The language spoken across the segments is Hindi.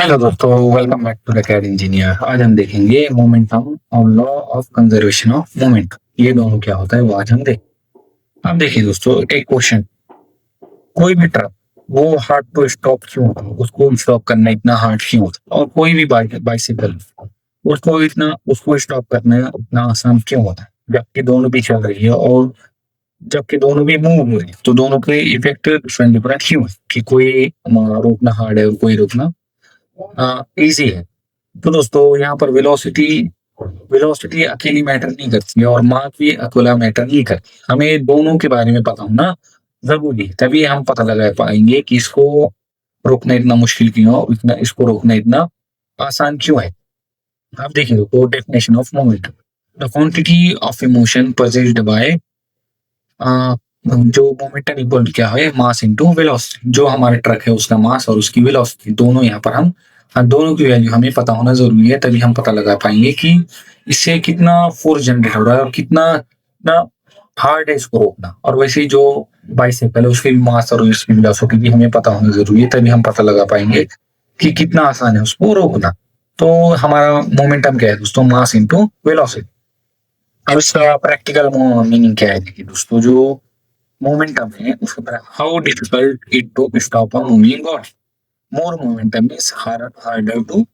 हेलो दोस्तों, welcome back to the CAD engineer. आज हम देखेंगे मोमेंटम और law of conservation of moment. ये दोनों क्या होता है वो आज हम देख। अब देखिए दोस्तों, एक क्वेश्चन। कोई भी ट्रक वो हार्ड टू स्टॉप क्यों होता है, उसको स्टॉप करना इतना हार्ड क्यों होता है, और कोई भी बाइसिकल उसको स्टॉप करना इतना आसान क्यों होता है, जबकि दोनों भी चल रही है और जबकि दोनों भी मूव हो रही है, तो दोनों के इफेक्ट डिफरेंट क्यों है कि कोई रोकना हार्ड है और कोई रोकना इजी है। तो दोस्तों यहाँ पर वेलोसिटी वेलोसिटी अकेली मैटर नहीं करती है और मास भी अकेला मैटर नहीं करती। हमें दोनों के बारे में पता होना जरूरी है, तभी हम पता लगा पाएंगे कि इसको रोकना इतना मुश्किल क्यों है और इतना इसको रोकना इतना आसान क्यों है। आप देखिए तो definition of moment, the quantity of emotion produced by जो मोमेंटम इक्वल क्या है मास इनटू वेलोसिटी। जो हमारा ट्रक है उसका मास और उसकी वेलोसिटी दोनों यहाँ पर हम दोनों की वैल्यू हमें पता होना जरूरी है, तभी हम पता लगा पाएंगे कि इससे कितना फोर्स जनरेट हो रहा है और कितना कितना हार्ड है इसको रोकना। और वैसे ही जो बाइसाइकिल है उसके भी मास और उसकी वेलोसिटी भी हमें पता होना जरूरी है, तभी हम पता लगा पाएंगे कि कितना आसान है उसको रोकना। तो हमारा मोमेंटम क्या है दोस्तों, मास इंटू वेलोसिटी। अब इसका प्रैक्टिकल मीनिंग क्या है, देखिए दोस्तों, जो मोमेंटम है उसके ऊपर how difficult it to stop a moving body. More momentum is harder to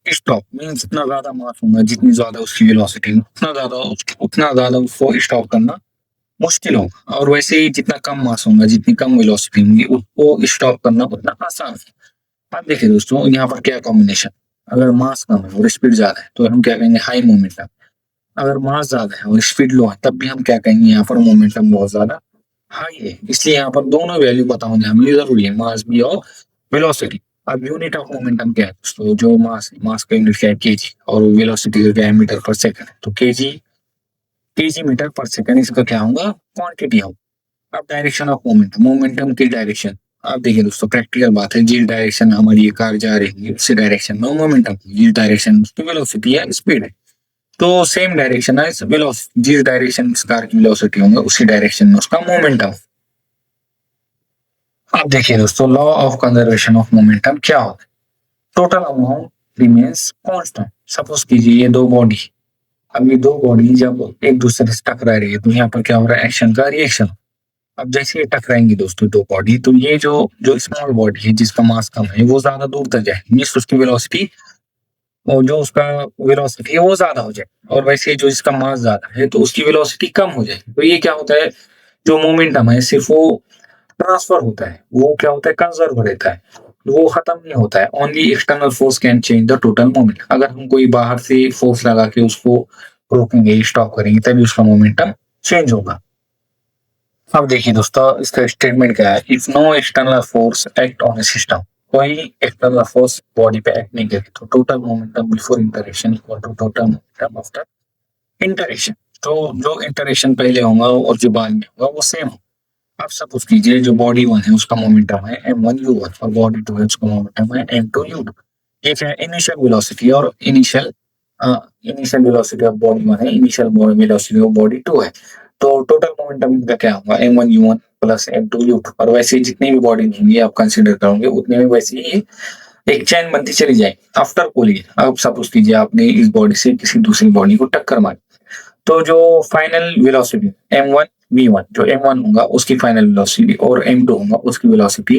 stop, means जितना ज्यादा मास होगा जितनी ज्यादा उसकी वेलोसिटी उतना ज्यादा उसको स्टॉप करना मुश्किल होगा। और वैसे ही जितना कम मास होगा जितनी कम वेलोसिटी होगी उसको स्टॉप करना उतना आसान है। अब देखिए दोस्तों यहाँ पर क्या कॉम्बिनेशन, अगर मास कम है और स्पीड ज्यादा है तो हम क्या कहेंगे हाई मोमेंटम। अगर मास ज्यादा है और स्पीड लो है तब भी हम क्या कहेंगे यहाँ पर मोमेंटम बहुत ज्यादा हाई है। इसलिए यहाँ पर दोनों वैल्यू पता होने हमें जरूरी है, मास भी और वेलोसिटी। अब यूनिट ऑफ मोमेंटम क्या है दोस्तों, जो मास का यूनिट क्या है केजी और वेलोसिटी का क्या है मीटर पर सेकंड, तो केजी मीटर पर सेकंड इसका क्या होगा क्वांटिटी होगा। अब डायरेक्शन ऑफ मोमेंटम, मोमेंटम की डायरेक्शन। आप देखिए दोस्तों प्रैक्टिकल बात है, जिस डायरेक्शन में हमारी ये कार जा रही है उसी डायरेक्शन में मोमेंटम, जिस डायरेक्शन उसकी वेलोसिटी है स्पीड है, तो सेम डायरेक्शन है वेलोसिटी, जिस डायरेक्शन इस कार की वेलोसिटी होंगे उसी डायरेक्शन में उसका मोमेंटम। अब देखिए दोस्तों law of conservation of momentum क्या होता है, total amount remains constant. Suppose कीजिए ये दो बॉडी, अब ये दो बॉडी जब एक दूसरे से टकरा रही है तो यहाँ पर क्या हो रहा है, एक्शन का रिएक्शन। अब जैसे ये टकराएंगी दोस्तों दो बॉडी, तो ये जो जो स्मॉल बॉडी है जिसका मास कम है वो ज्यादा दूर तक जाए, मीन्स उसकी वेलोसिटी और जो उसका वेलोसिटी है वो ज्यादा हो जाए, और वैसे जो इसका मास ज्यादा है तो उसकी वेलोसिटी कम हो जाए। तो ये क्या होता है, जो मोमेंटम है सिर्फ वो ट्रांसफर होता है, वो क्या होता है कंजर्व रहता है, वो खत्म नहीं होता है। Only external force can change the total moment. अगर हम कोई बाहर से फोर्स लगा के उसको रोकेंगे स्टॉप करेंगे तभी उसका मोमेंटम चेंज होगा। अब देखिए दोस्तों इसका स्टेटमेंट क्या है, if no external force act on a system, कोई एक्सटर्नल फोर्स बॉडी पे एक्ट नहीं करे तो total momentum before interaction equal to total momentum after interaction. तो जो इंटरेक्शन पहले होगा और जो बाद में होगा वो सेम होगा। अब सपोज कीजिए जो बॉडी वन है उसका मोमेंटम है m1u1 और बॉडी टू है उसका मोमेंटम है m2u2। ये क्या है, इनिशियल वेलोसिटी और initial velocity of body one है, initial velocity of body two है। तो टोटल मोमेंटम का क्या होगा m1u1 प्लस m2u2। और वैसे जितनी भी बॉडी होंगी आप कंसीडर करोगे उतने में वैसे ही एक चैन बनती चली जाएगी। आफ्टर कूलिंग अब सपोज कीजिए आपने इस बॉडी से किसी दूसरी बॉडी को टक्कर मारी, तो जो फाइनल वेलोसिटी m1 v1, जो m1 होगा उसकी फाइनल वेलोसिटी और m2 होगा उसकी वेलोसिटी,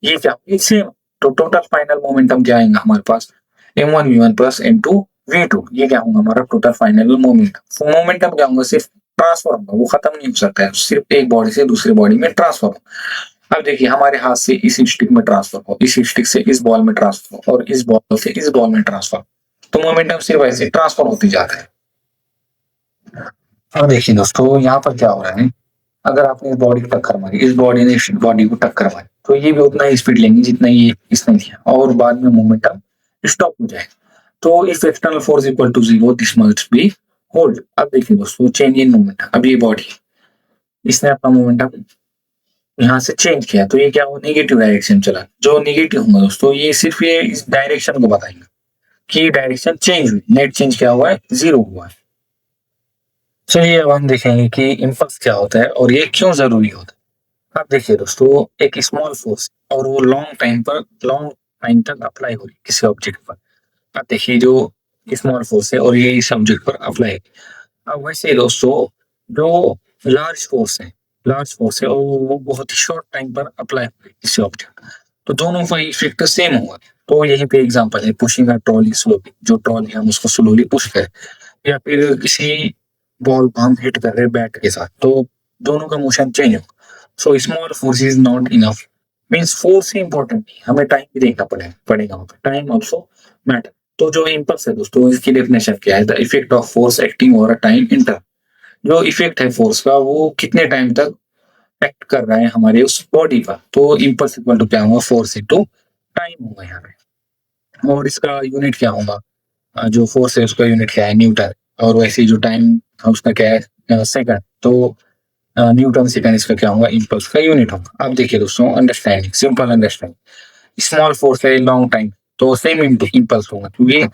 ये क्या सेम। तो टोटल फाइनल मोमेंटम क्या आएगा हमारे पास m1 v1 plus m2 v2, ये क्या होगा हमारा टोटल फाइनल मोमेंटम। मोमेंटम क्या होगा, सिर्फ ट्रांसफर होगा, वो खत्म नहीं हो सकता है, सिर्फ एक बॉडी से दूसरी बॉडी में ट्रांसफर होगा। अब देखिए हमारे हाथ से इस स्टिक में ट्रांसफर हो, इस स्टिक से इस बॉल में ट्रांसफर हो और इस बॉल से इस बॉल में ट्रांसफर, तो मोमेंटम सिर्फ ऐसे ट्रांसफर होती जाता है। अब देखिए दोस्तों यहाँ पर क्या हो रहा है, अगर आपने इस बॉडी को टक्कर मारी, इस बॉडी ने इस बॉडी को टक्कर मारी, तो ये भी उतना ही स्पीड लेंगे जितना ये इसने लिया और बाद में मोमेंटम स्टॉप हो जाएगा। तो if external force equal to zero this must be hold. अब देखिए दोस्तों चेंज इन मोमेंटम, अब ये बॉडी इसने अपना मोमेंटम यहाँ से चेंज किया तो ये क्या हो नेगेटिव डायरेक्शन चला। जो नेगेटिव होगा दोस्तों ये सिर्फ ये इस डायरेक्शन को बताएगा कि डायरेक्शन चेंज हुई, नेट चेंज क्या हुआ है जीरो हुआ है। चलिए अब हम देखेंगे कि इम्पल्स क्या होता है और ये क्यों जरूरी होता है। अब देखिए दोस्तों एक स्मॉल फोर्स और वो लॉन्ग टाइम तक अप्लाई हो रही है किसी ऑब्जेक्ट पर। अब देखिए जो स्मॉल फोर्स है और ये इस ऑब्जेक्ट पर अप्लाई है। अब वैसे ही दोस्तों जो लार्ज फोर्स है और वो बहुत ही शॉर्ट टाइम पर अप्लाई हो रही है किसी ऑब्जेक्ट, तो दोनों का इफेक्ट सेम होगा। तो यहीं पे एग्जांपल है पुशिंग अ ट्रॉली स्लोली, जो ट्रॉली हम उसको स्लोली पुश करें या फिर किसी बॉल को हम हिट कर रहे हैं बैट के साथ, तो दोनों का मोशन चेंज होगा। So small force is not enough, means force he important नहीं, हमें टाइम भी देखना पड़ेगा वहाँ पे, टाइम ऑल्सो मैटर। तो जो इम्पल्स है दोस्तों इसकी डेफिनेशन क्या है, the effect of force acting over a time inter, जो इफेक्ट है फोर्स का वो कितने टाइम तक एक्ट कर रहा है हमारे उस बॉडी पर, तो इम्पल्स इक्वल टू क्या होगा, फोर्स इनटू टाइम होगा यहाँ पे। और इसका यूनिट क्या होगा, जो फोर्स है उसका यूनिट क्या है, न्यूटन, और वैसे ही जो टाइम है उसका क्या है, सेकंड, तो न्यूटन सेकंड इसका क्या होगा, इम्पल्स का यूनिट होगा। अब देखिए दोस्तों understanding, simple understanding, small force है लॉन्ग टाइम, तो सेम इम्पल्स होगा, क्योंकि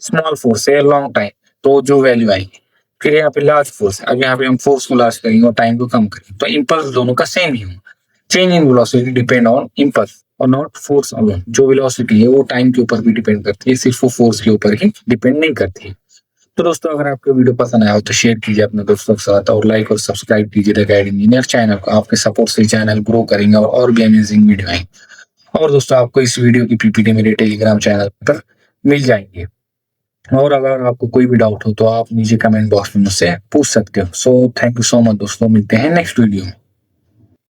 स्मॉल फोर्स है लॉन्ग टाइम, तो जो वैल्यू आएगी। फिर यहाँ पे लार्ज फोर्स है, अब यहाँ पे हम फोर्स को लार्ज करेंगे और टाइम को कम करेंगे, तो इम्पल्स दोनों का सेम ही होगा। Change in velocity depend on impulse और नॉट फोर्स अलोन, जो वेलोसिटी है वो टाइम के ऊपर भी डिपेंड करती है, सिर्फ वो फोर्स के ऊपर ही डिपेंड नहीं करती है। तो दोस्तों अगर आपको वीडियो पसंद आया हो तो शेयर कीजिए अपने दोस्तों के साथ और लाइक और सब्सक्राइब कीजिए द गाइड इंजीनियर चैनल को। आपके सपोर्ट से चैनल ग्रो करेंगे और भी अमेजिंग वीडियो आएंगे। और दोस्तों आपको इस वीडियो की पीपीटी मेरे टेलीग्राम चैनल पर मिल जाएंगे। और अगर आपको कोई भी डाउट हो तो आप नीचे कमेंट बॉक्स में मुझसे पूछ सकते हो। So thank you so much दोस्तों, मिलते हैं नेक्स्ट वीडियो में।